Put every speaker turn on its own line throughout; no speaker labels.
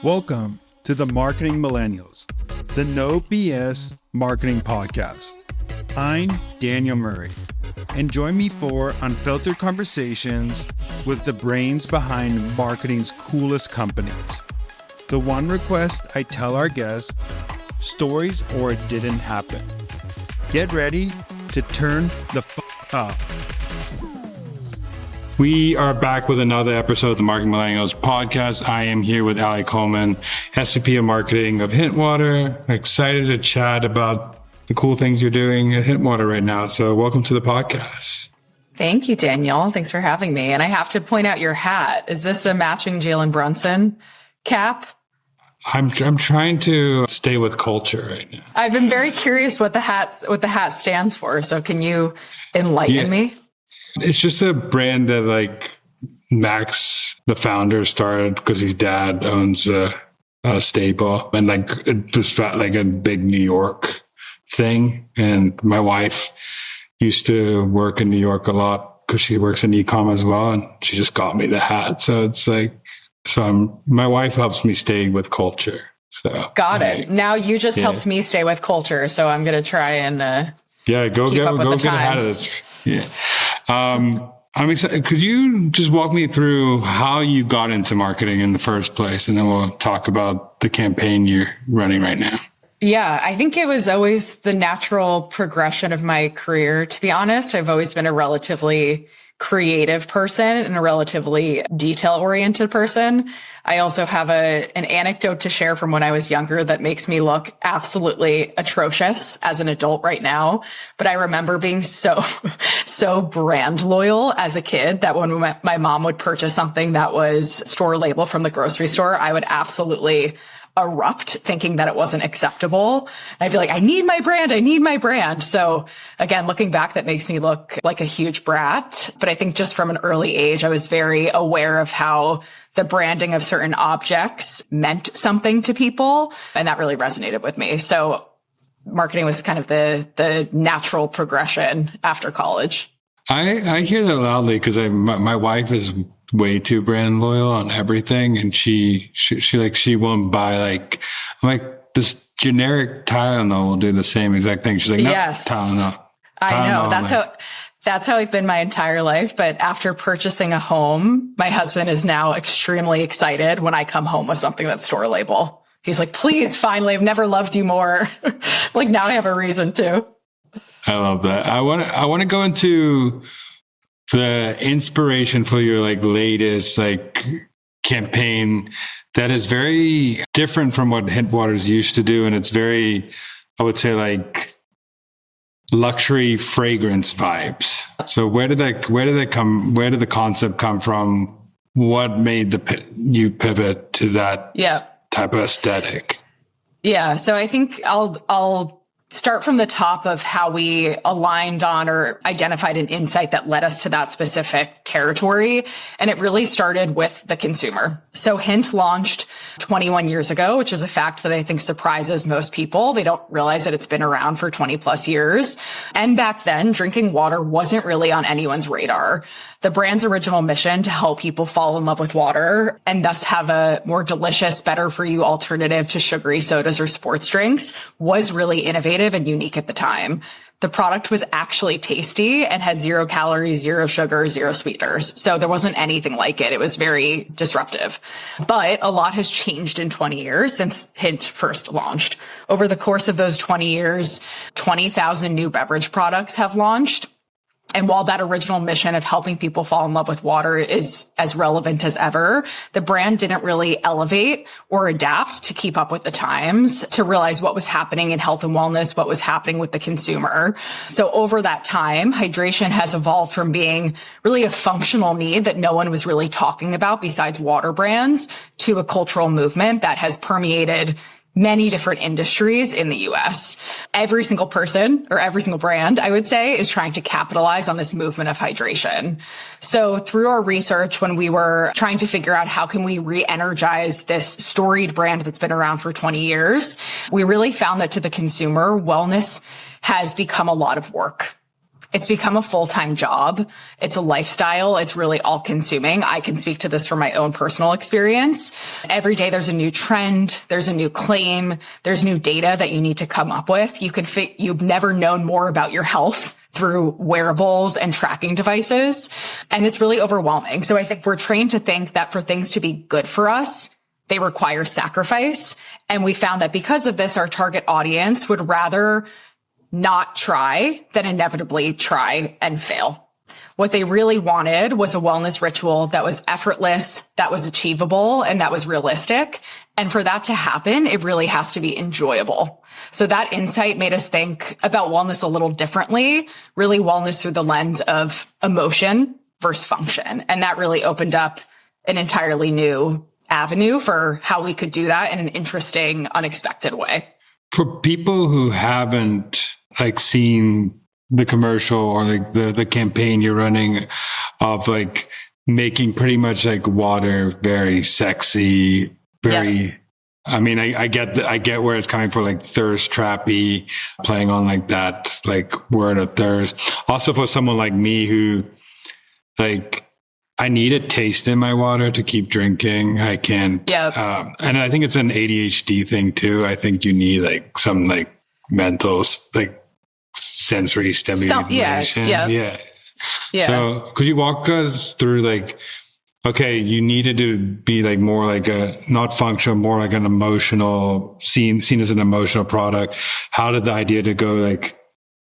Welcome to the Marketing Millennials, the No BS Marketing Podcast. I'm Daniel Murray, and join me for unfiltered conversations with the brains behind marketing's coolest companies. The one request I tell our guests, stories or it didn't happen. Get ready to turn the up.
We are back with another episode of the Marketing Millennials podcast. I am here with Allison Cullman, SVP of Marketing of Hintwater. Excited to chat about the cool things you're doing at Hintwater right now. So welcome to the podcast.
Thank you, Daniel. Thanks for having me. And I have to point out your hat. Is this a matching Jalen Brunson cap?
I'm trying to stay with culture right now.
I've been very curious what the hat stands for. So can you enlighten me?
It's just a brand that Max, the founder, started because his dad owns a stable, and it was like a big New York thing. And my wife used to work in New York a lot because she works in e-com as well, and she just got me the hat. So it's my wife helps me stay with culture. So
got it. Now you just helped me stay with culture, so I'm going to try and
go get a hat of this. Yeah. I'm excited. Could you just walk me through how you got into marketing in the first place? And then we'll talk about the campaign you're running right now.
Yeah, I think it was always the natural progression of my career. To be honest, I've always been a relatively creative person and a relatively detail-oriented person. I also have an anecdote to share from when I was younger that makes me look absolutely atrocious as an adult right now. But I remember being so brand loyal as a kid that when my mom would purchase something that was store label from the grocery store, I would absolutely erupt thinking that it wasn't acceptable. I'd be like, I need my brand. So again, looking back, that makes me look like a huge brat. But I think just from an early age, I was very aware of how the branding of certain objects meant something to people. And that really resonated with me. So marketing was kind of the natural progression after college.
I hear that loudly because my wife is way too brand loyal on everything, and she won't buy this generic Tylenol will do the same exact thing. She's like, no, yes, Tylenol.
I know that's how I've been my entire life. But after purchasing a home, my husband is now extremely excited when I come home with something that's store label. He's like, please, finally, I've never loved you more. Now I have a reason to.
I love that. I want to go into the inspiration for your latest campaign that is very different from what Hintwater's used to do, and it's very, I would say, luxury fragrance vibes. So where did the concept come from? What made you pivot to that type of aesthetic?
Yeah, so I think I'll start from the top of how we aligned on or identified an insight that led us to that specific territory. And it really started with the consumer. So Hint launched 21 years ago, which is a fact that I think surprises most people. They don't realize that it's been around for 20 plus years. And back then, drinking water wasn't really on anyone's radar. The brand's original mission to help people fall in love with water and thus have a more delicious, better for you alternative to sugary sodas or sports drinks was really innovative and unique at the time. The product was actually tasty and had 0 calories, 0 sugar, 0 sweeteners. So there wasn't anything like it. It was very disruptive. But a lot has changed in 20 years since Hint first launched. Over the course of those 20 years, 20,000 new beverage products have launched. And while that original mission of helping people fall in love with water is as relevant as ever, the brand didn't really elevate or adapt to keep up with the times, to realize what was happening in health and wellness, what was happening with the consumer. So over that time, hydration has evolved from being really a functional need that no one was really talking about besides water brands to a cultural movement that has permeated many different industries in the US. Every single person or every single brand, I would say, is trying to capitalize on this movement of hydration. So through our research, when we were trying to figure out how can we re-energize this storied brand that's been around for 20 years, we really found that to the consumer, wellness has become a lot of work. It's become a full-time job. It's a lifestyle. It's really all consuming. I can speak to this from my own personal experience. Every day there's a new trend. There's a new claim. There's new data that you need to come up with. You've never known more about your health through wearables and tracking devices. And it's really overwhelming. So I think we're trained to think that for things to be good for us, they require sacrifice. And we found that because of this, our target audience would rather not try than inevitably try and fail. What they really wanted was a wellness ritual that was effortless, that was achievable, and that was realistic. And for that to happen, it really has to be enjoyable. So that insight made us think about wellness a little differently, really wellness through the lens of emotion versus function. And that really opened up an entirely new avenue for how we could do that in an interesting, unexpected way.
For people who haven't seen the commercial or the campaign you're running of making pretty much water very sexy, very, I mean, I get where it's coming from, thirst trappy, playing on that word of thirst. Also for someone like me who I need a taste in my water to keep drinking. I can't.
Yep.
And I think it's an ADHD thing too. I think you need some mental, sensory stimulation. Yeah. So could you walk us through okay, you needed to be more not functional, more an emotional, seen as an emotional product. How did the idea to go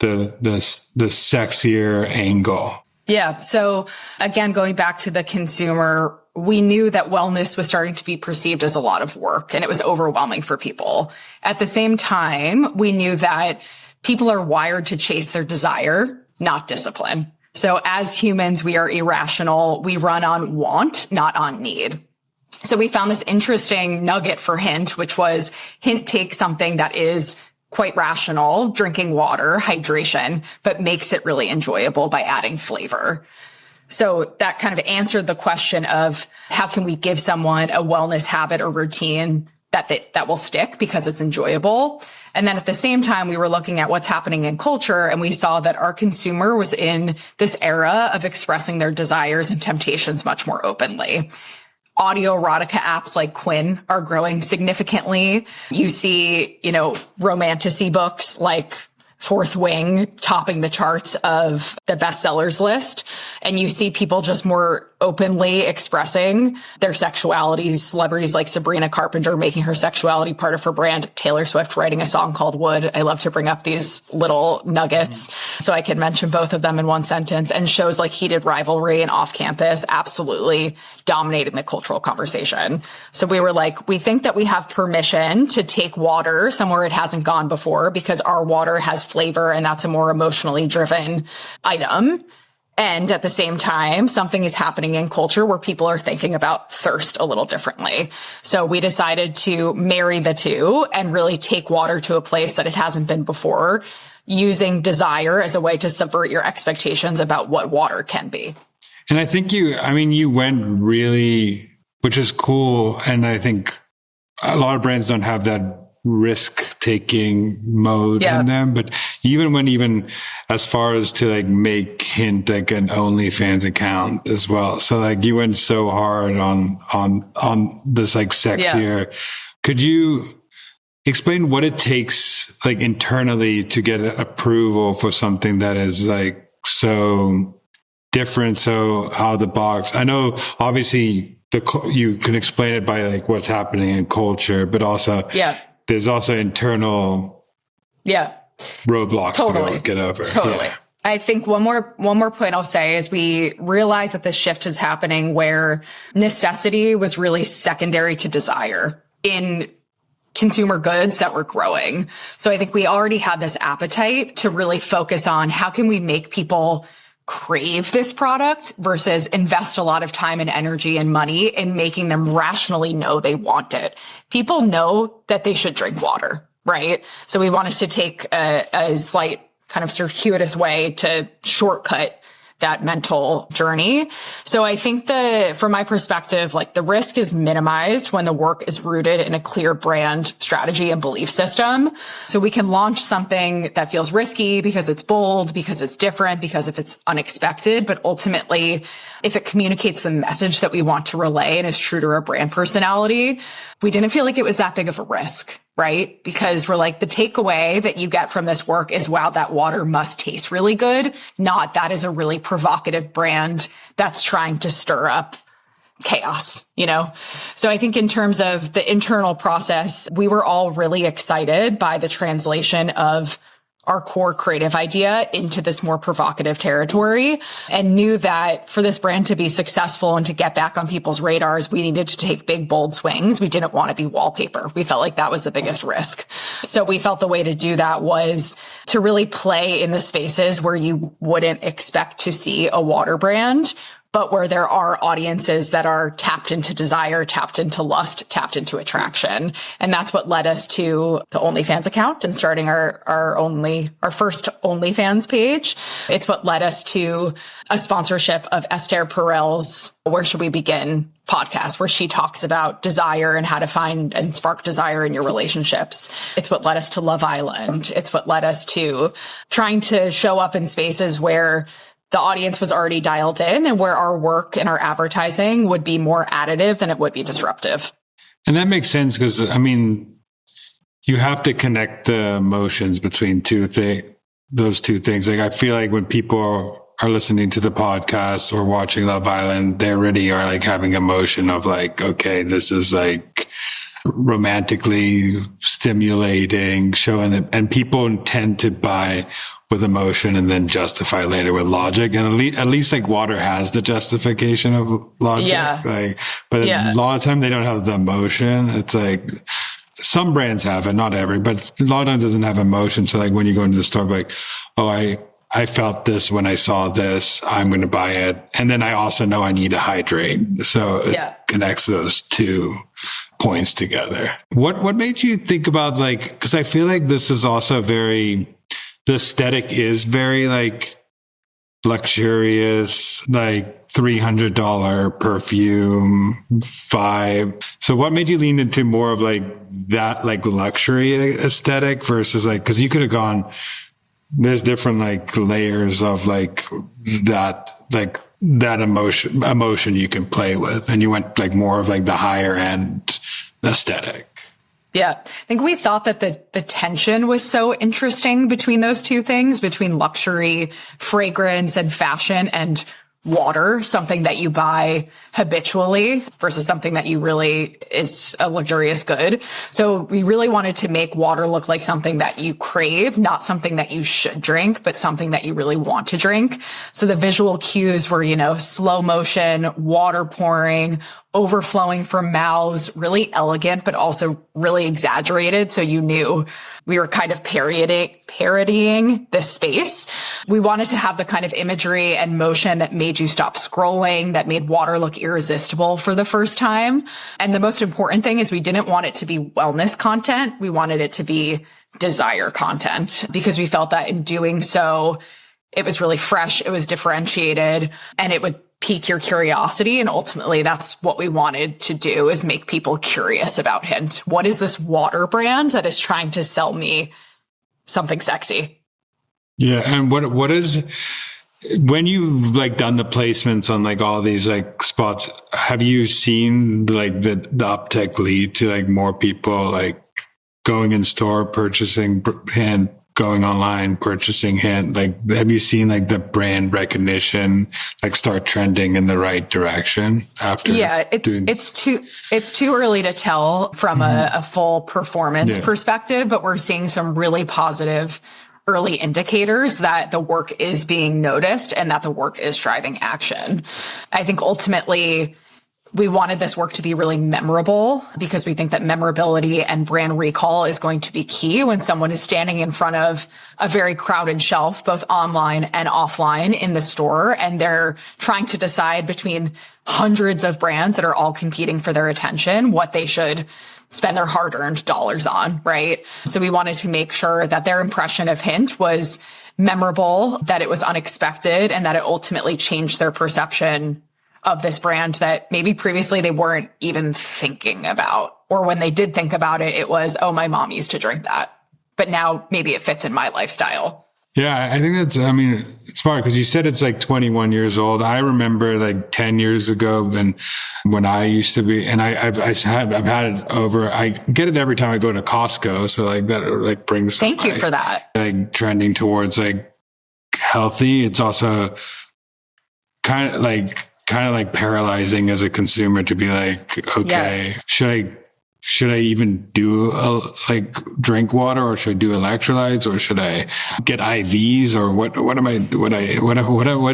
the sexier angle?
Yeah. So again, going back to the consumer, we knew that wellness was starting to be perceived as a lot of work and it was overwhelming for people. At the same time, we knew that people are wired to chase their desire, not discipline. So as humans, we are irrational. We run on want, not on need. So we found this interesting nugget for Hint, which was Hint takes something that is quite rational, drinking water, hydration, but makes it really enjoyable by adding flavor. So that kind of answered the question of how can we give someone a wellness habit or routine that will stick because it's enjoyable. And then at the same time, we were looking at what's happening in culture, and we saw that our consumer was in this era of expressing their desires and temptations much more openly. Audio erotica apps like Quinn are growing significantly. You see, romantasy books like Fourth Wing topping the charts of the bestsellers list. And you see people just more openly expressing their sexuality. Celebrities like Sabrina Carpenter making her sexuality part of her brand. Taylor Swift writing a song called Wood. I love to bring up these little nuggets so I can mention both of them in one sentence. And shows like Heated Rivalry and Off Campus absolutely dominating the cultural conversation. So we were we think that we have permission to take water somewhere it hasn't gone before because our water has flavor and that's a more emotionally driven item. And at the same time, something is happening in culture where people are thinking about thirst a little differently. So we decided to marry the two and really take water to a place that it hasn't been before, using desire as a way to subvert your expectations about what water can be.
And I think you went really, which is cool. And I think a lot of brands don't have that risk-taking mode in them, but you even went as far as to make Hint an OnlyFans account as well. So you went so hard on this sexier. Could you explain what it takes internally to get approval for something that is so different, so out of the box? I know obviously you can explain it by what's happening in culture, but also there's also internal roadblocks to get over.
Totally. Yeah. I think one more point I'll say is we realize that the shift is happening where necessity was really secondary to desire in consumer goods that were growing. So I think we already had this appetite to really focus on how can we make people crave this product versus invest a lot of time and energy and money in making them rationally know they want it. People know that they should drink water, right? So we wanted to take a slight kind of circuitous way to shortcut that mental journey. So I think from my perspective, like the risk is minimized when the work is rooted in a clear brand strategy and belief system. So we can launch something that feels risky because it's bold, because it's different, because if it's unexpected, but ultimately, if it communicates the message that we want to relay and is true to our brand personality, we didn't feel like it was that big of a risk, right? Because we're like, the takeaway that you get from this work is, wow, that water must taste really good. Not that is a really provocative brand that's trying to stir up chaos, you know? So I think in terms of the internal process, we were all really excited by the translation of our core creative idea into this more provocative territory, and knew that for this brand to be successful and to get back on people's radars, we needed to take big, bold swings. We didn't want to be wallpaper. We felt like that was the biggest risk. So we felt the way to do that was to really play in the spaces where you wouldn't expect to see a water brand, but where there are audiences that are tapped into desire, tapped into lust, tapped into attraction. And that's what led us to the OnlyFans account and starting our first OnlyFans page. It's what led us to a sponsorship of Esther Perel's Where Should We Begin podcast, where she talks about desire and how to find and spark desire in your relationships. It's what led us to Love Island. It's what led us to trying to show up in spaces where the audience was already dialed in and where our work and our advertising would be more additive than it would be disruptive.
And that makes sense because, I mean, you have to connect the emotions between those two things. Like, I feel like when people are listening to the podcast or watching Love Island, they already are like having emotion of like, okay, this is like romantically stimulating, showing that, and people tend to buy with emotion and then justify later with logic. And at least like water has the justification of logic. Yeah. Like, but a lot of time they don't have the emotion. It's like some brands have it, not every, but a lot of them doesn't have emotion. So like when you go into the store, like, oh, I felt this when I saw this, I'm going to buy it. And then I also know I need to hydrate. So it connects those two points together. What made you think about like, cause I feel like this is also the aesthetic is very like luxurious, like $300 perfume vibe. So what made you lean into more of like that, like luxury aesthetic versus like, cause you could have gone, there's different like layers of like that emotion you can play with. And you went like more of like the higher end aesthetic.
Yeah. I think we thought that the tension was so interesting between those two things, between luxury, fragrance, and fashion, and water, something that you buy habitually versus something that you really is a luxurious good. So we really wanted to make water look like something that you crave, not something that you should drink, but something that you really want to drink. So the visual cues were, slow motion, water pouring, overflowing from mouths, really elegant, but also really exaggerated. So you knew we were kind of parodying this space. We wanted to have the kind of imagery and motion that made you stop scrolling, that made water look irresistible for the first time. And the most important thing is we didn't want it to be wellness content. We wanted it to be desire content, because we felt that in doing so, it was really fresh, it was differentiated, and it would pique your curiosity. And ultimately, that's what we wanted to do, is make people curious about Hint. What is this water brand that is trying to sell me something sexy?
Yeah. And what is, when you've like done the placements on like all these like spots, have you seen like the uptick lead to like more people like going in store, purchasing Hint, going online, purchasing Hint? Like, have you seen like the brand recognition like start trending in the right direction after?
Yeah, it's too early to tell from a full performance perspective, but we're seeing some really positive early indicators that the work is being noticed and that the work is driving action. I think ultimately, we wanted this work to be really memorable, because we think that memorability and brand recall is going to be key when someone is standing in front of a very crowded shelf, both online and offline in the store, and they're trying to decide between hundreds of brands that are all competing for their attention, what they should spend their hard-earned dollars on, right? So we wanted to make sure that their impression of Hint was memorable, that it was unexpected, and that it ultimately changed their perception of this brand that maybe previously they weren't even thinking about. Or when they did think about it, it was, oh, my mom used to drink that. But now maybe it fits in my lifestyle.
Yeah, I think it's smart because you said it's like 21 years old. I remember like 10 years ago when I used to be, and I've had it over. I get it every time I go to Costco. So like that like brings.
Thank you for that.
Like trending towards like healthy. It's also kind of like paralyzing as a consumer to be like, okay,
yes.
Should I even do drink water, or should I do electrolytes, or should I get IVs, or what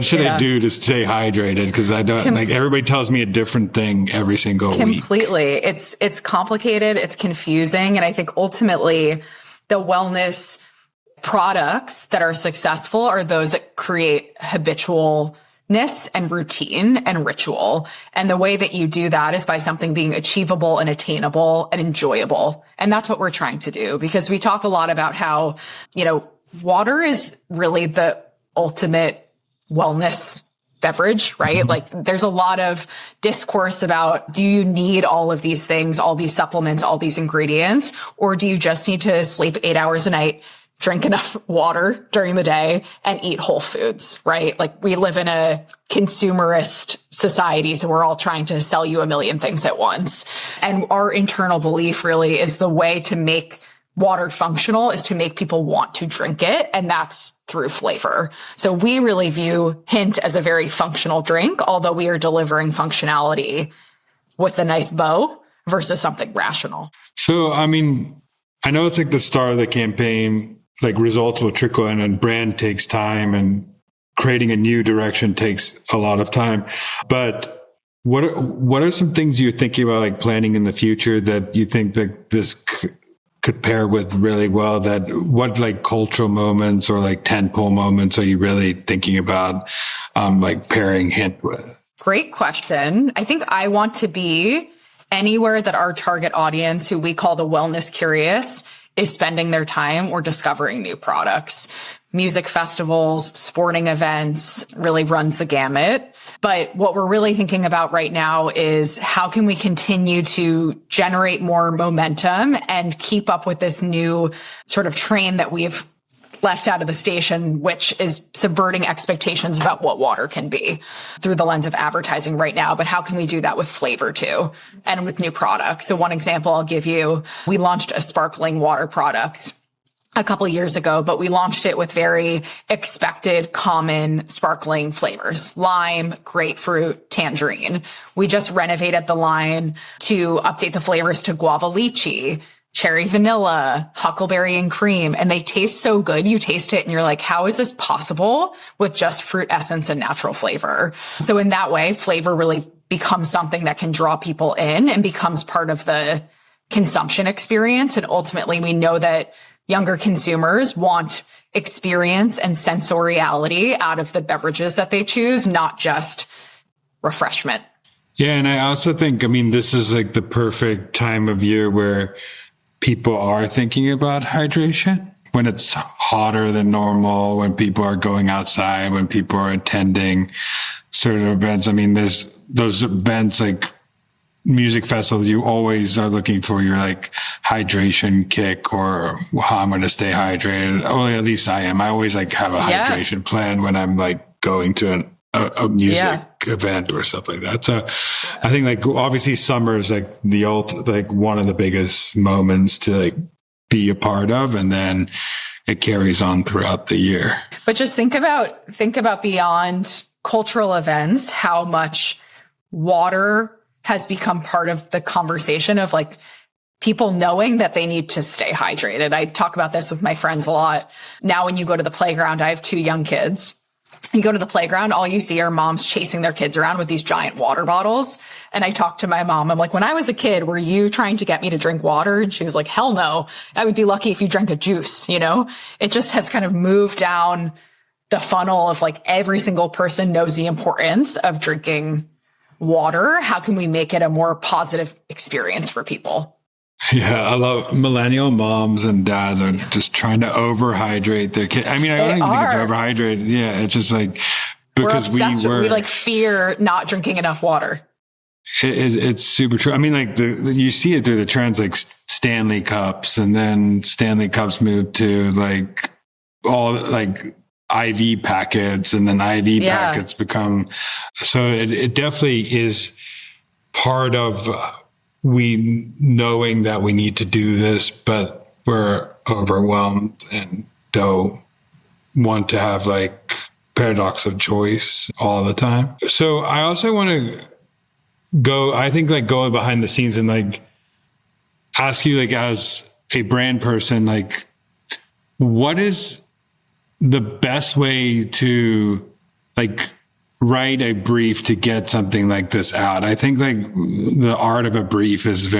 should I do to stay hydrated? Because I don't everybody tells me a different thing every single week.
Completely. It's complicated. It's confusing. And I think ultimately the wellness products that are successful are those that create habitualness and routine and ritual. And the way that you do that is by something being achievable and attainable and enjoyable. And that's what we're trying to do, because we talk a lot about how, water is really the ultimate wellness beverage, right? Mm-hmm. Like there's a lot of discourse about, do you need all of these things, all these supplements, all these ingredients, or do you just need to sleep 8 hours a night, drink enough water during the day, and eat whole foods, right? Like we live in a consumerist society, so we're all trying to sell you a million things at once. And our internal belief really is the way to make water functional is to make people want to drink it. And that's through flavor. So we really view Hint as a very functional drink, although we are delivering functionality with a nice bow versus something rational.
So, I know it's like the start of the campaign, like results will trickle in, and brand takes time, and creating a new direction takes a lot of time. But what are some things you're thinking about, like planning in the future, that you think that this could pair with really well? That what like cultural moments or like tentpole moments are you really thinking about, like pairing Hint with?
Great question. I think I want to be anywhere that our target audience, who we call the wellness curious, is spending their time or discovering new products. Music festivals, sporting events, really runs the gamut. But what we're really thinking about right now is how can we continue to generate more momentum and keep up with this new sort of train that we've left out of the station, which is subverting expectations about what water can be through the lens of advertising right now. But how can we do that with flavor too, and with new products? So one example I'll give you, we launched a sparkling water product a couple of years ago, but we launched it with very expected common sparkling flavors: lime, grapefruit, tangerine. We just renovated the line to update the flavors to guava lychee, cherry vanilla, huckleberry and cream. And they taste so good. You taste it and you're like, how is this possible with just fruit essence and natural flavor? So in that way, flavor really becomes something that can draw people in and becomes part of the consumption experience. And ultimately, we know that younger consumers want experience and sensoriality out of the beverages that they choose, not just refreshment.
Yeah. And I also think, this is like the perfect time of year where people are thinking about hydration, when it's hotter than normal, when people are going outside, when people are attending certain events. There's those events like music festivals, you always are looking for your like hydration kick, or how I'm going to stay hydrated. Or at least I am. I always like have a hydration plan when I'm like going to a music event or stuff like that. So I think like obviously summer is like like one of the biggest moments to like be a part of, and then it carries on throughout the year.
But just think about beyond cultural events, how much water has become part of the conversation of like people knowing that they need to stay hydrated. I talk about this with my friends a lot. Now, when you go to the playground, I have 2 young kids. You go to the playground, all you see are moms chasing their kids around with these giant water bottles. And I talked to my mom. I'm like, when I was a kid, were you trying to get me to drink water? And she was like, hell no. I would be lucky if you drank a juice, It just has kind of moved down the funnel of like every single person knows the importance of drinking water. How can we make it a more positive experience for people?
Yeah, I love millennial moms and dads are just trying to overhydrate their kids. I mean, I don't even think it's overhydrated. Yeah, it's just like because
we like fear not drinking enough water.
It's super true. I mean, like you see it through the trends, like Stanley Cups, and then Stanley Cups moved to like all like IV packets, and then IV packets become. So it definitely is part of we knowing that we need to do this, but we're overwhelmed and don't want to have like paradox of choice all the time. So I also want to going behind the scenes and like ask you, like, as a brand person, like, what is the best way to like write a brief to get something like this out? I think like the art of a brief is it's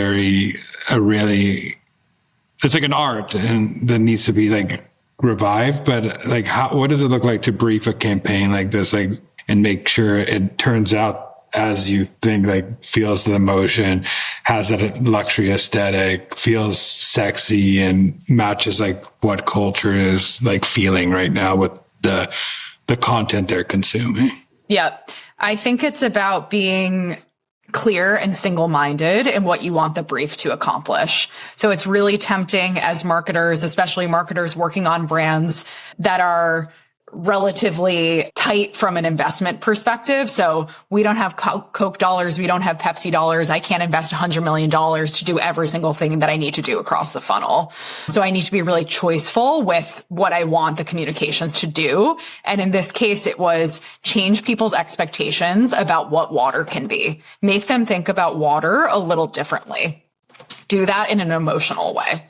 like an art and that needs to be like revived. But like, what does it look like to brief a campaign like this, like, and make sure it turns out as you think, like feels the emotion, has that luxury aesthetic, feels sexy, and matches like what culture is like feeling right now with the content they're consuming?
Yeah. I think it's about being clear and single-minded in what you want the brief to accomplish. So it's really tempting as marketers, especially marketers working on brands that are relatively tight from an investment perspective. So we don't have Coke dollars. We don't have Pepsi dollars. I can't invest $100 million to do every single thing that I need to do across the funnel. So I need to be really choiceful with what I want the communications to do. And in this case, it was change people's expectations about what water can be. Make them think about water a little differently. Do that in an emotional way.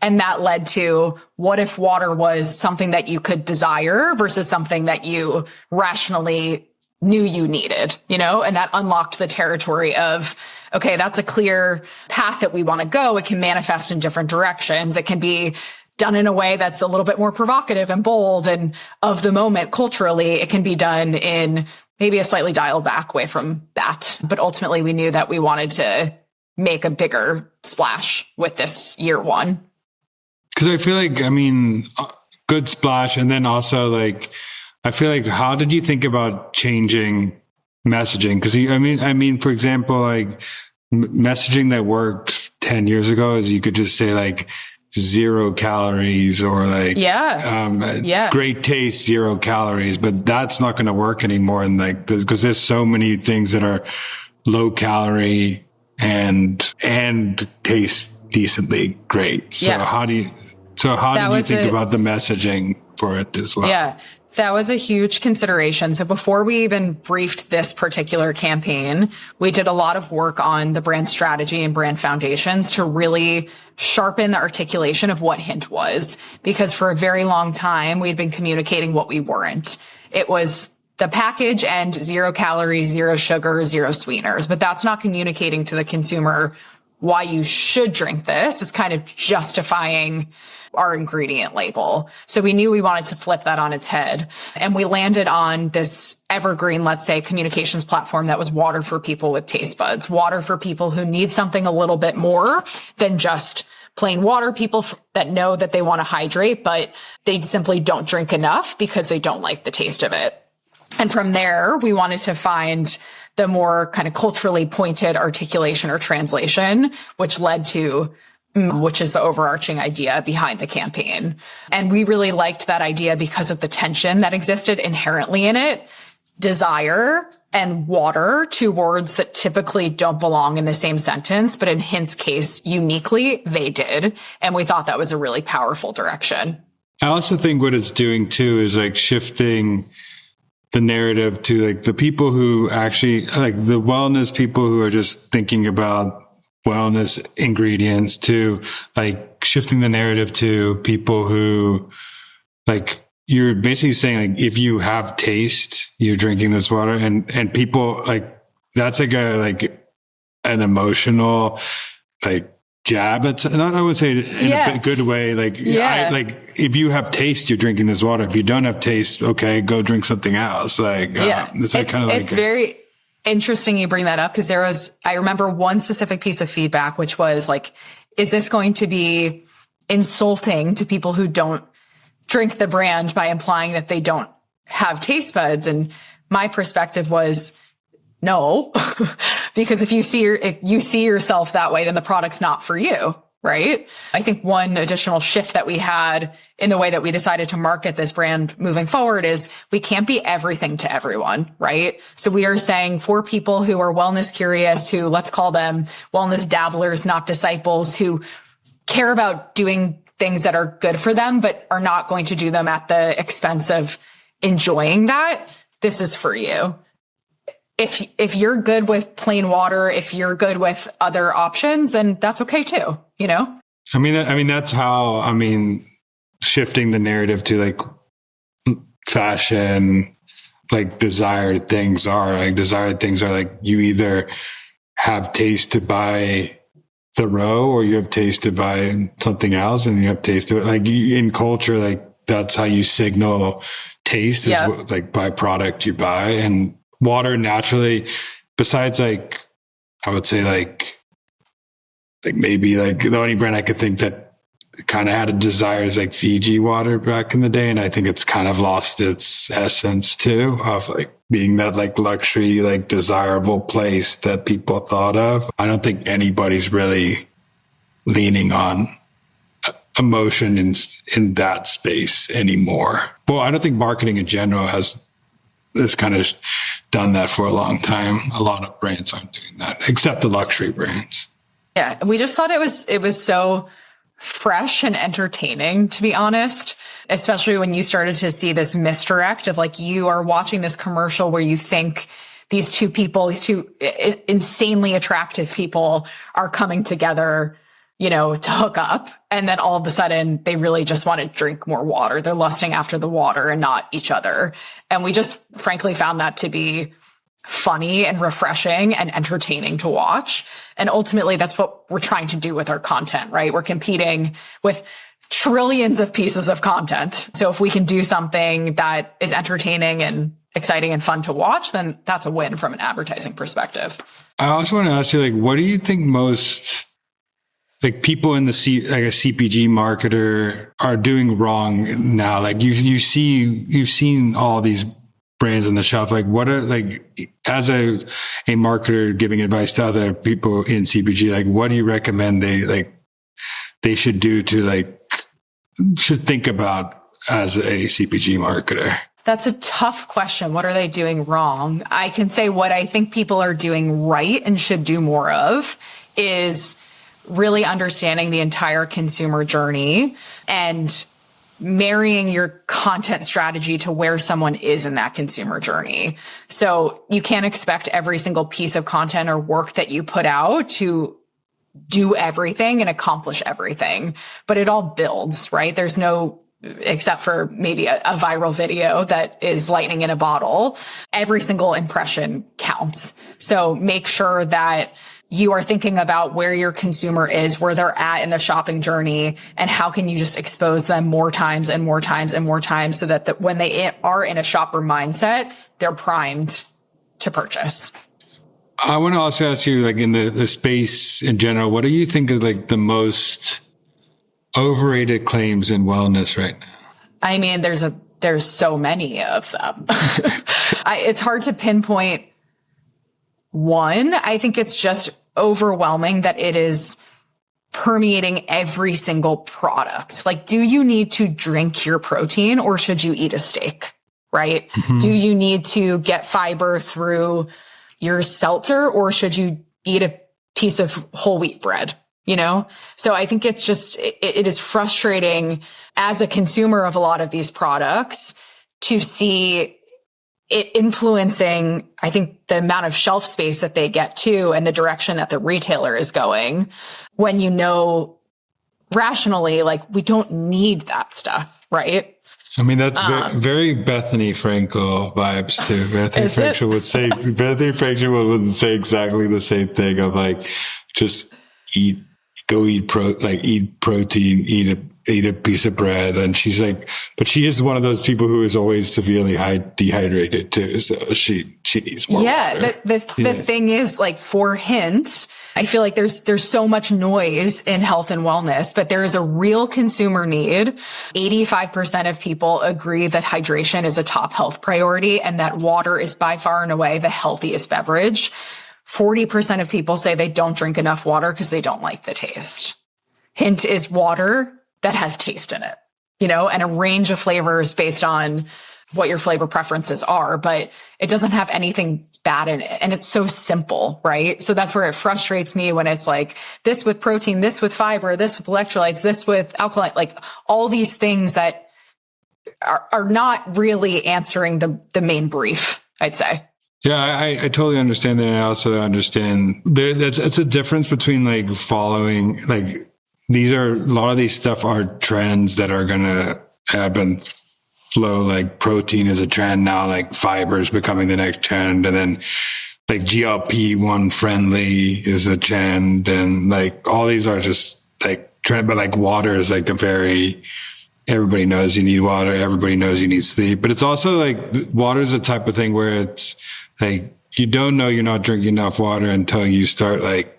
And that led to, what if water was something that you could desire versus something that you rationally knew you needed, and that unlocked the territory of, okay, that's a clear path that we want to go. It can manifest in different directions. It can be done in a way that's a little bit more provocative and bold and of the moment culturally. It can be done in maybe a slightly dialed back way from that. But ultimately we knew that we wanted to make a bigger splash with this year one.
Because I feel like, good splash. And then also like, I feel like, how did you think about changing messaging? Because for example, like messaging that worked 10 years ago is you could just say like 0 calories or like, great taste, 0 calories, but that's not going to work anymore. And like, because there's so many things that are low calorie and taste decently great. So how did you think about the messaging for it as well?
Yeah, that was a huge consideration. So before we even briefed this particular campaign, we did a lot of work on the brand strategy and brand foundations to really sharpen the articulation of what Hint was. Because for a very long time, we'd been communicating what we weren't. It was the package and 0 calories, 0 sugar, 0 sweeteners, but that's not communicating to the consumer why you should drink this. It's kind of justifying our ingredient label. So we knew we wanted to flip that on its head. And we landed on this evergreen, let's say, communications platform that was water for people with taste buds, water for people who need something a little bit more than just plain water, people that know that they want to hydrate, but they simply don't drink enough because they don't like the taste of it. And from there, we wanted to find the more kind of culturally pointed articulation or translation, which led to, which is the overarching idea behind the campaign. And we really liked that idea because of the tension that existed inherently in it. Desire and water, 2 words that typically don't belong in the same sentence, but in Hint's case, uniquely, they did. And we thought that was a really powerful direction.
I also think what it's doing too is like shifting the narrative to like the people who actually like the wellness people who are just thinking about wellness ingredients to like shifting the narrative to people who like, you're basically saying like, if you have taste, you're drinking this water and people like, that's like an emotional like jab. It's not, I would say in a good way. Like, if you have taste, you're drinking this water. If you don't have taste, okay, go drink something else. Like,
it's very interesting you bring that up because I remember one specific piece of feedback, which was like, is this going to be insulting to people who don't drink the brand by implying that they don't have taste buds? And my perspective was no, because if you see yourself that way, then the product's not for you, right? I think one additional shift that we had in the way that we decided to market this brand moving forward is we can't be everything to everyone, right? So we are saying for people who are wellness curious, who let's call them wellness dabblers, not disciples, who care about doing things that are good for them, but are not going to do them at the expense of enjoying that, this is for you. If you're good with plain water, if you're good with other options, then that's okay too, you know?
I mean, that's how, shifting the narrative to like fashion, like desired things are like you either have taste to buy the row or you have taste to buy something else, and you have taste to it. Like in culture, like that's how you signal taste is like by product you buy. And water naturally, besides like, I would say like maybe like the only brand I could think that kind of had a desire is like Fiji water back in the day. And I think it's kind of lost its essence too, of like being that like luxury, like desirable place that people thought of. I don't think anybody's really leaning on emotion in that space anymore. Well, I don't think marketing in general has kind of done that for a long time. A lot of brands aren't doing that, except the luxury brands.
Yeah, we just thought it was so fresh and entertaining, to be honest, especially when you started to see this misdirect of like, you are watching this commercial where you think these two insanely attractive people are coming together, you know, to hook up. And then all of a sudden they really just want to drink more water. They're lusting after the water and not each other. And we just frankly found that to be funny and refreshing and entertaining to watch. And ultimately that's what we're trying to do with our content, right? We're competing with trillions of pieces of content. So if we can do something that is entertaining and exciting and fun to watch, then that's a win from an advertising perspective.
I also want to ask you, like, what do you think most like people in the like a CPG marketer are doing wrong now? Like you've seen all these brands on the shelf. Like what are, like, as a marketer giving advice to other people in CPG, like what do you recommend they should do to should think about as a CPG marketer?
That's a tough question. What are they doing wrong? I can say what I think people are doing right and should do more of is really understanding the entire consumer journey and marrying your content strategy to where someone is in that consumer journey. So you can't expect every single piece of content or work that you put out to do everything and accomplish everything, but it all builds, right? There's no, except for maybe a viral video that is lightning in a bottle, every single impression counts. So make sure that you are thinking about where your consumer is, where they're at in the shopping journey, and how can you just expose them more times and more times and more times so that when they are in a shopper mindset, they're primed to purchase.
I want to also ask you, like, in the space in general, what do you think is like the most overrated claims in wellness right now?
I mean, there's so many of them. It's hard to pinpoint one. I think it's just overwhelming that it is permeating every single product. Like, do you need to drink your protein or should you eat a steak? Right? Mm-hmm. Do you need to get fiber through your seltzer or should you eat a piece of whole wheat bread? You know? So I think it's just, it is frustrating as a consumer of a lot of these products to see it influencing, I think, the amount of shelf space that they get to and the direction that the retailer is going, when you know rationally, like, we don't need that stuff, right?
I mean, that's very Bethany Frankel vibes too. Bethany Frankel would say exactly the same thing of like, just eat go eat protein, eat a piece of bread. And she's like, but she is one of those people who is always severely dehydrated too. So she needs more water.
The thing is, like, for Hint, I feel like there's so much noise in health and wellness, but there is a real consumer need. 85% of people agree that hydration is a top health priority and that water is by far and away the healthiest beverage. 40% of people say they don't drink enough water because they don't like the taste. Hint is water that has taste in it, and a range of flavors based on what your flavor preferences are, but it doesn't have anything bad in it. And it's so simple, right? So that's where it frustrates me when it's like this with protein, this with fiber, this with electrolytes, this with alkaline, like all these things that are not really answering the main brief, I'd say.
Yeah, I totally understand that. And I also understand it's a difference between like following, like a lot of these stuff are trends that are going to ebb and flow. Like protein is a trend now, like fiber is becoming the next trend. And then like GLP-1 friendly is a trend. And like all these are just like trend, but like water is like everybody knows you need water. Everybody knows you need sleep, but it's also like water is a type of thing where it's like, you don't know you're not drinking enough water until you start like,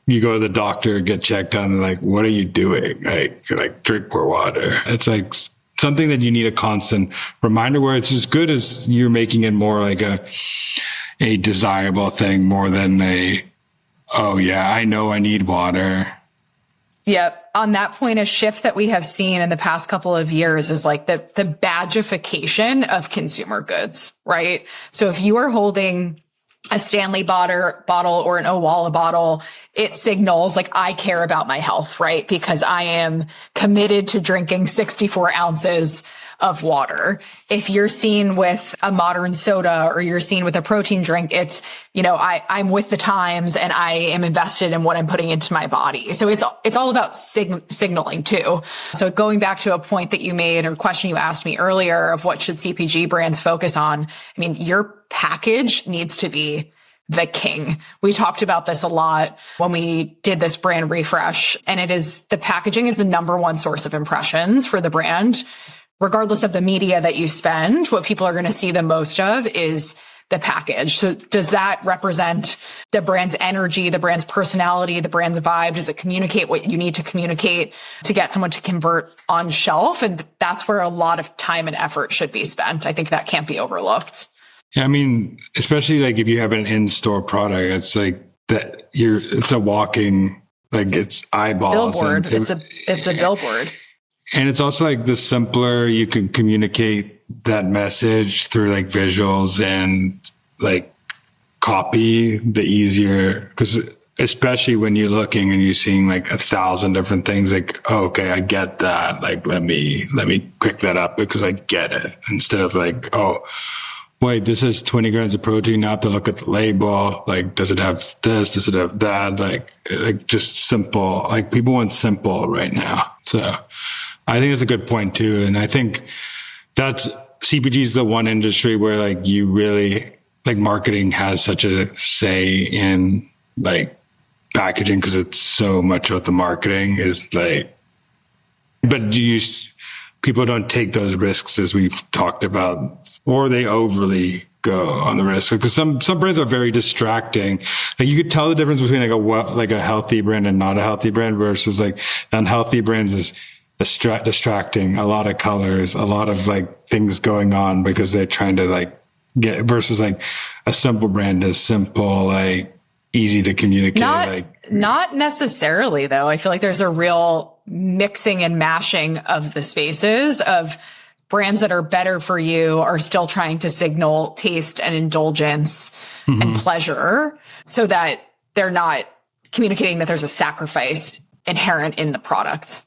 you go to the doctor, get checked on, and like, what are you doing? Like, you're like, drink more water. It's like something that you need a constant reminder where it's as good as you're making it more like a desirable thing more than oh yeah, I know I need water.
Yep. On that point, a shift that we have seen in the past couple of years is like the badgification of consumer goods, right? So if you are holding a Stanley bottle or an Owala bottle, it signals like I care about my health, right? Because I am committed to drinking 64 ounces of water. If you're seen with a modern soda or you're seen with a protein drink, it's, I'm with the times and I am invested in what I'm putting into my body. So it's all about signaling too. So going back to a point that you made or question you asked me earlier of what should CPG brands focus on? I mean, your package needs to be the king. We talked about this a lot when we did this brand refresh, and the packaging is the number one source of impressions for the brand. Regardless of the media that you spend, what people are going to see the most of is the package. So does that represent the brand's energy, the brand's personality, the brand's vibe? Does it communicate what you need to communicate to get someone to convert on shelf? And that's where a lot of time and effort should be spent. I think that can't be overlooked.
Yeah, I mean, especially like if you have an in-store product, it's like that it's a walking, like it's eyeballs.
Billboard. It's a billboard.
And it's also like the simpler you can communicate that message through like visuals and like copy, the easier, because especially when you're looking and you're seeing like 1,000 different things, like, oh, okay, I get that. Like, let me pick that up because I get it, instead of like, oh, wait, this is 20 grams of protein. Now I have to look at the label. Like, does it have this? Does it have that? Like just simple, like people want simple right now. So I think that's a good point too. And I think that's CPG is the one industry where like you really like marketing has such a say in like packaging, because it's so much of the marketing is like, but people don't take those risks as we've talked about, or they overly go on the risk, because some brands are very distracting. Like you could tell the difference between like a healthy brand and not a healthy brand versus like unhealthy brands is distracting, a lot of colors, a lot of like things going on because they're trying to like get, versus like a simple brand is simple, like easy to communicate.
Not necessarily though. I feel like there's a real mixing and mashing of the spaces of brands that are better for you are still trying to signal taste and indulgence and pleasure, so that they're not communicating that there's a sacrifice inherent in the product,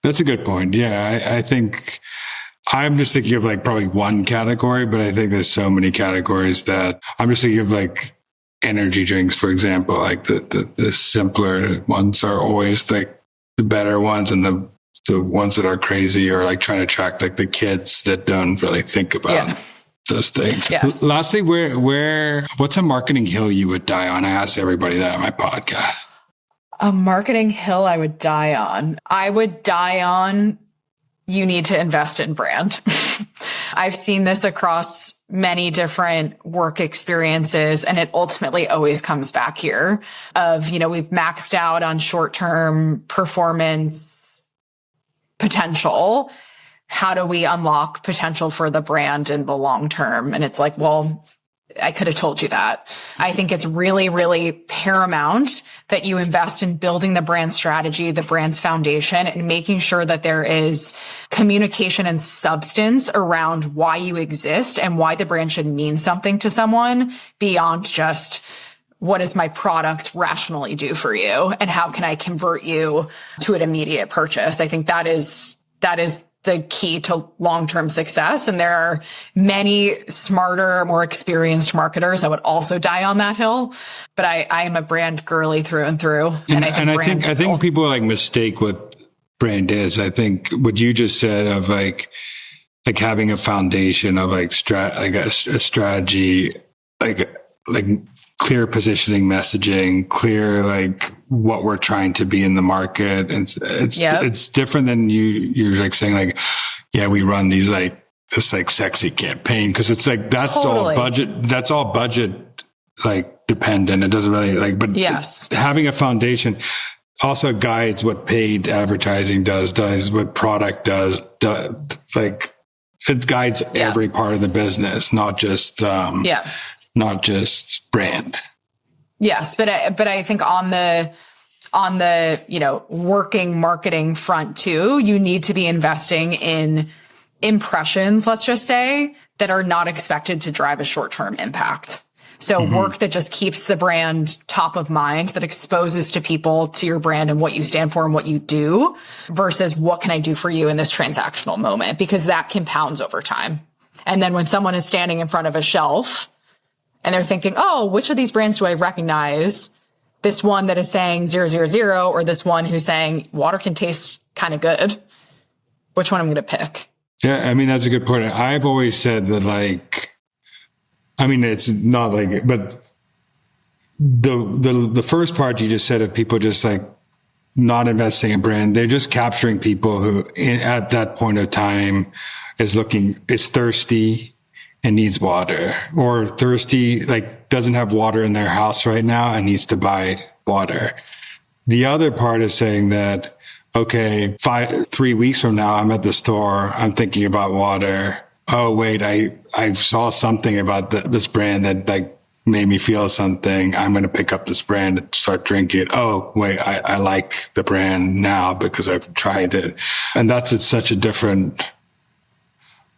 That's a good point. Yeah, I think I'm just thinking of like probably one category, but I think there's so many categories that I'm just thinking of like energy drinks, for example. Like the simpler ones are always like the better ones, and the ones that are crazy are like trying to attract like the kids that don't really think about those things.
Yes.
Lastly, what's a marketing hill you would die on? I ask everybody that on my podcast.
A marketing hill I would die on. I would die on, you need to invest in brand. I've seen this across many different work experiences, and it ultimately always comes back here of, we've maxed out on short-term performance potential. How do we unlock potential for the brand in the long term? And it's like, well, I could have told you that. I think it's really, really paramount that you invest in building the brand strategy, the brand's foundation, and making sure that there is communication and substance around why you exist and why the brand should mean something to someone beyond just what does my product rationally do for you and how can I convert you to an immediate purchase. I think that is the key to long-term success. And there are many smarter, more experienced marketers that would also die on that hill. But I am a brand girly through and through. And I
think people like mistake what brand is. I think what you just said of like having a foundation of a strategy, like clear positioning, messaging, clear like what we're trying to be in the market. And it's different than you're like saying like, yeah, we run these like this like sexy campaign, because it's like that's all budget like dependent. It doesn't really like, but
yes,
having a foundation also guides what paid advertising does what product does, like it guides every part of the business, not just not just brand.
Yes, but I think on the working marketing front too, you need to be investing in impressions, let's just say, that are not expected to drive a short-term impact. So work that just keeps the brand top of mind, that exposes to people to your brand and what you stand for and what you do, versus what can I do for you in this transactional moment, because that compounds over time. And then when someone is standing in front of a shelf and they're thinking, oh, which of these brands do I recognize? This one that is saying 000, or this one who's saying water can taste kind of good. Which one I'm going to pick?
Yeah, I mean, that's a good point. I've always said that, like, I mean, it's not like, but the first part you just said of people just like not investing in brand, they're just capturing people who at that point of time is thirsty and needs water, or thirsty, like doesn't have water in their house right now and needs to buy water. The other part is saying that, okay, 3 weeks from now, I'm at the store, I'm thinking about water. Oh, wait, I saw something about this brand that like made me feel something. I'm going to pick up this brand and start drinking it. Oh, wait, I like the brand now because I've tried it. And that's such a different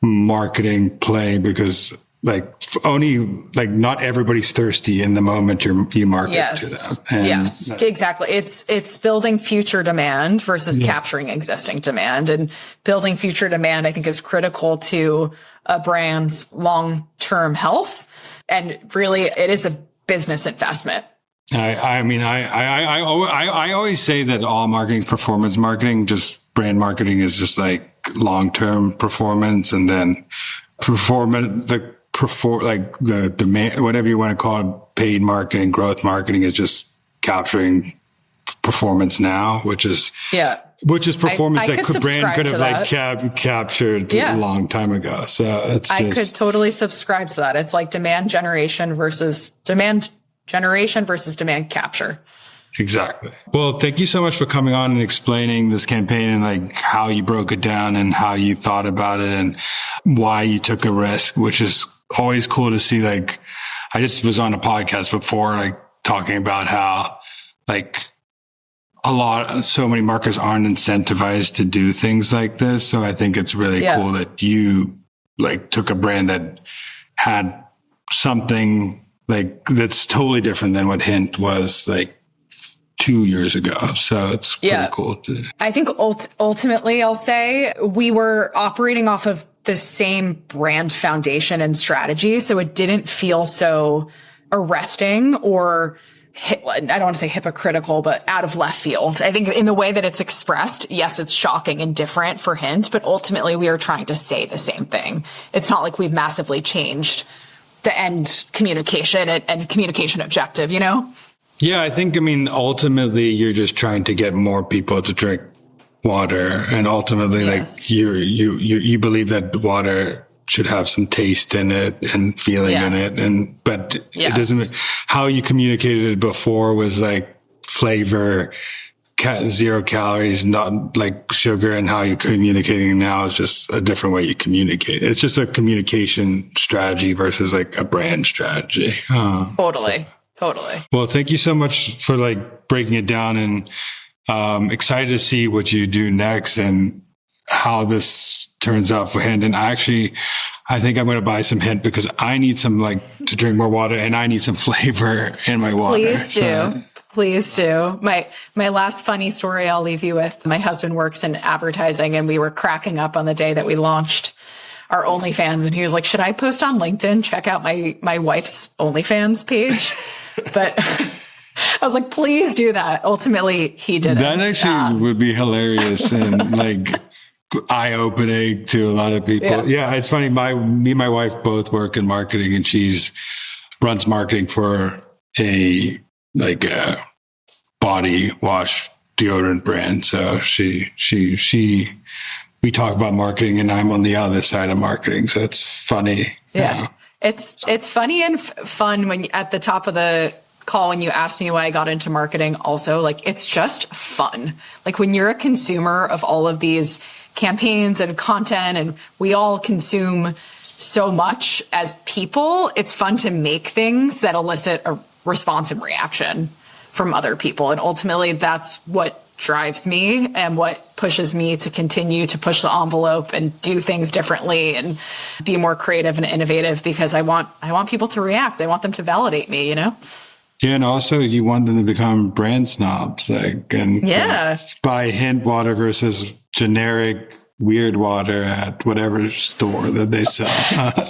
marketing play, because like only like not everybody's thirsty in the moment you market to them. And
yes, exactly. It's building future demand versus capturing existing demand, and building future demand, I think, is critical to a brand's long-term health. And really it is a business investment.
I always say that all marketing is performance marketing. Just brand marketing is just like long-term performance, and then the demand, whatever you want to call it, paid marketing, growth marketing, is just capturing performance now, which is performance that brand could have like captured a long time ago. So it's just,
I could totally subscribe to that. It's like demand generation versus demand capture.
Exactly. Well, thank you so much for coming on and explaining this campaign and like how you broke it down and how you thought about it and why you took a risk, which is always cool to see. Like, I just was on a podcast before, like talking about how like so many marketers aren't incentivized to do things like this. So I think it's really cool that you like took a brand that had something like that's totally different than what Hint was like 2 years ago. So it's pretty cool.
I think ultimately I'll say we were operating off of the same brand foundation and strategy. So it didn't feel so arresting or I don't want to say hypocritical, but out of left field. I think in the way that it's expressed, yes, it's shocking and different for Hint, but ultimately we are trying to say the same thing. It's not like we've massively changed the end communication and communication objective, you know?
Yeah, I mean, ultimately, you're just trying to get more people to drink water, and ultimately,
Yes.
like you believe that water should have some taste in it and feeling in it, but it doesn't. How you communicated it before was like flavor, 0 calories, not like sugar, and how you're communicating now is just a different way you communicate. It's just a communication strategy versus like a brand strategy.
Totally.
Well, thank you so much for like breaking it down, and excited to see what you do next and how this turns out for Hint. And I think I'm going to buy some Hint because I need some like to drink more water, and I need some flavor in my water.
Please do. My last funny story I'll leave you with. My husband works in advertising, and we were cracking up on the day that we launched our OnlyFans, and he was like, should I post on LinkedIn? Check out my wife's OnlyFans page. But I was like, please do that. Ultimately, he didn't.
That actually would be hilarious and like eye-opening to a lot of people. Yeah, it's funny. Me and my wife both work in marketing, and she's runs marketing for a body wash deodorant brand. So we talk about marketing, and I'm on the other side of marketing. So it's funny.
Yeah.
You know?
It's funny and fun when at the top of the call, when you asked me why I got into marketing also, like, it's just fun. Like when you're a consumer of all of these campaigns and content, and we all consume so much as people, it's fun to make things that elicit a response and reaction from other people. And ultimately that's what drives me and what pushes me to continue to push the envelope and do things differently and be more creative and innovative, because I want people to react. I want them to validate me, you know?
Yeah. And also you want them to become brand snobs, buy Hint water versus generic weird water at whatever store that they sell.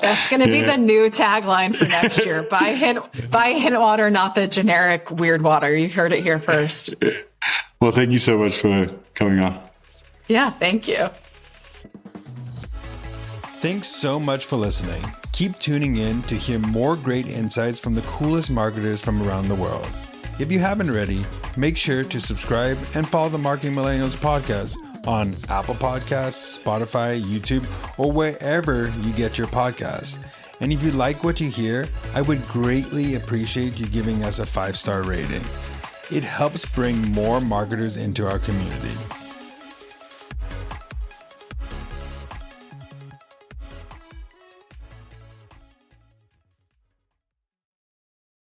That's going to be the new tagline for next year. Buy Hint water, not the generic weird water. You heard it here first.
Well, thank you so much for coming on.
Yeah, thank you.
Thanks so much for listening. Keep tuning in to hear more great insights from the coolest marketers from around the world. If you haven't already, make sure to subscribe and follow the Marketing Millennials podcast on Apple Podcasts, Spotify, YouTube, or wherever you get your podcasts. And if you like what you hear, I would greatly appreciate you giving us a 5-star rating. It helps bring more marketers into our community.